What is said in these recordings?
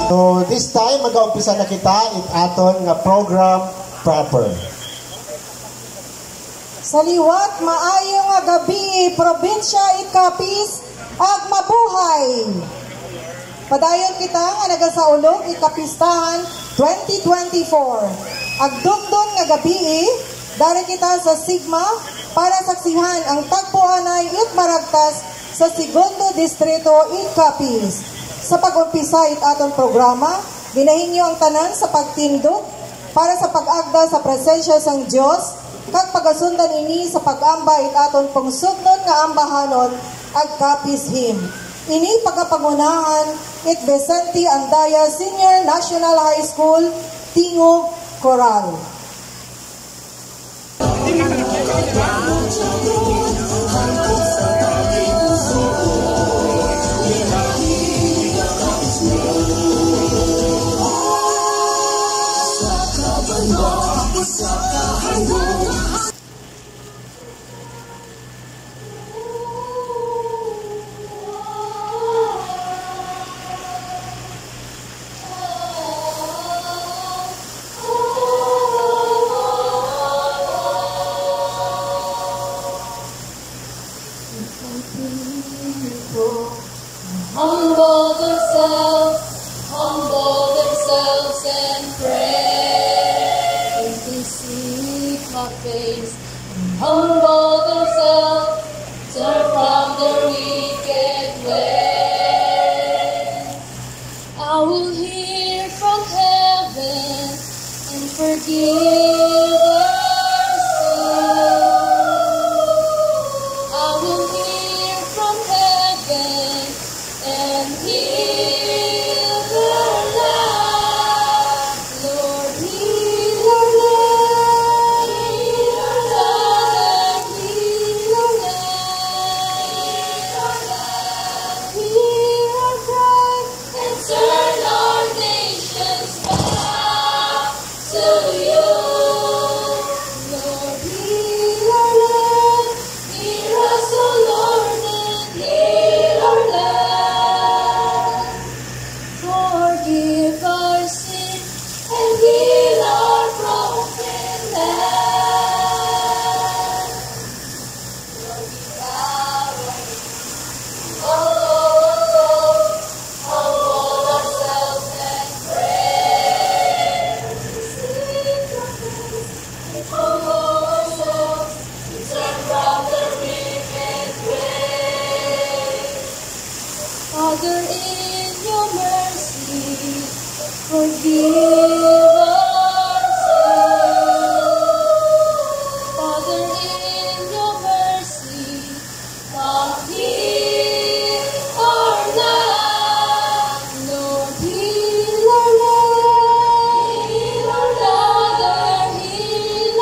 So this time mag-umpisa na kita in aton nga program proper. Sa liwat maayo nga gabi, probinsya Ikapis ag mabuhay. Padayon kita nga nagasaulog ikapistahan 2024. Ag dugdon nga gabi, dari kita sa Sigma para saksihan ang tagpuanay it maragtas sa segundo distrito Ikapis. Sa pag-umpisa it aton programa, binahinyo ang tanan sa pagtindog para sa pag-agda sa presensya sang Dios kag pagasundan ini sa pag-amba it aton pangsugnon nga ambahanon ag Kapis Hymn. Ini pagapangunahan it Vicente Andaya Senior National High School Tingog Coral. Humble themselves and pray. They seek my face, humble themselves, turn from their wicked ways. I will hear from heaven and forgive their sins. I will hear from heaven and heal their land. Lord, heal our land. Heal our land. Heal our land. Hear our cry and turn our nations back to you. Lord, heal our land. Hear us, O Lord, and heal our land. Forgive our sin and heal our broken land. Lord, we bow humble ourselves and pray. Seek your face, humble ourselves, turn from the wicked ways. Father, in your mercy, forgive our sins. Father, in your mercy, come heal our land. Lord, heal our land. Heal our land. Heal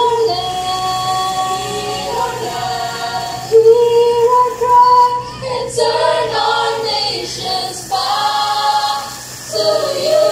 our land. Hear our cry and turn our nations back to you.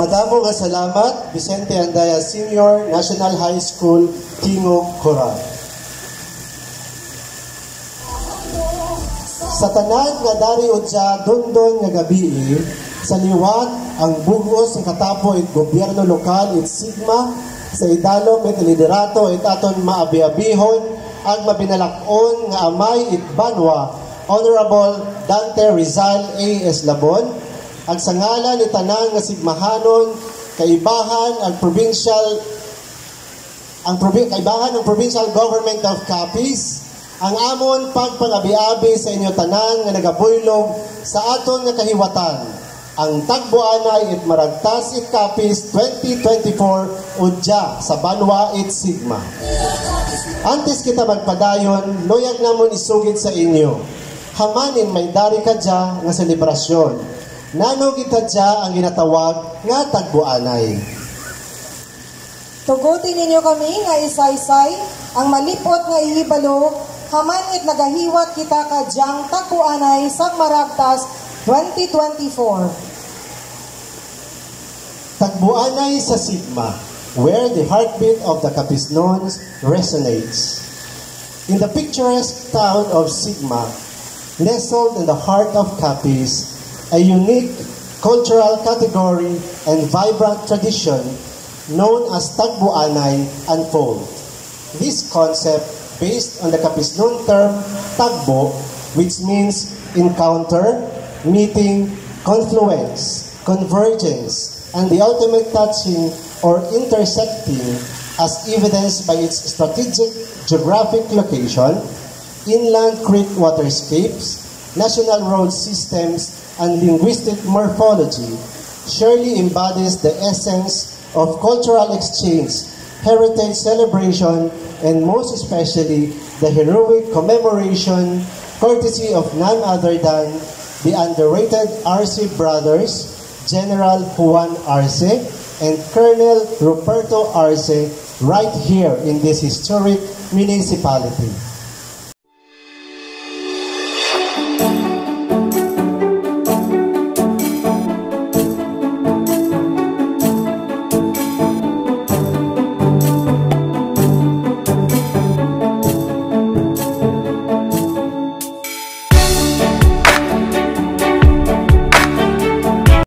Madamo nga salamat, Vicente Andaya Senior National High School, Tingog, Coral. Sa tanan nga dari udya dundon nga gabi, sa liwat ang bugos ng katapo it gobyerno lokal it sigma sa idalom it liderato it aton maabi-abihon ang mabinalakon nga amay it banwa Honorable Dante Rizal A.S. Labon ang sangalan ni tanan nga sigmahanon kaibahan ang provincial government of Capiz ang amon pagpangabi-abi sa inyo tanan nga nagabuylog sa aton nga kahiwatan ang tagbuanay it maragtas it Capiz 2024 udya sa Banwa it Sigma. Antes kita magpadayon, loyag namon isugid sa inyo. Hamanin may dari ka dya nga selebrasyon. Nano kita dya ang ginatawag nga tagbuanay. Tugutin ninyo kami nga isaysay ang malipot nga ihibalo hamanit nagahiwat kita ka dyang tagbuanay sa Maragtas 2024. Tagbuanay sa Sigma, where the heartbeat of the Capiznons resonates. In the picturesque town of Sigma, nestled in the heart of Capiz, a unique cultural category and vibrant tradition known as Tagbuanay unfold. This concept, based on the Capiznon term Tagbo, which means encounter, meeting, confluence, convergence, and the ultimate touching or intersecting as evidenced by its strategic geographic location, inland creek waterscapes, national road systems, and linguistic morphology, surely embodies the essence of cultural exchange, heritage celebration, and most especially the heroic commemoration, courtesy of none other than the underrated Arce brothers, General Juan Arce and Colonel Ruperto Arce, right here in this historic municipality.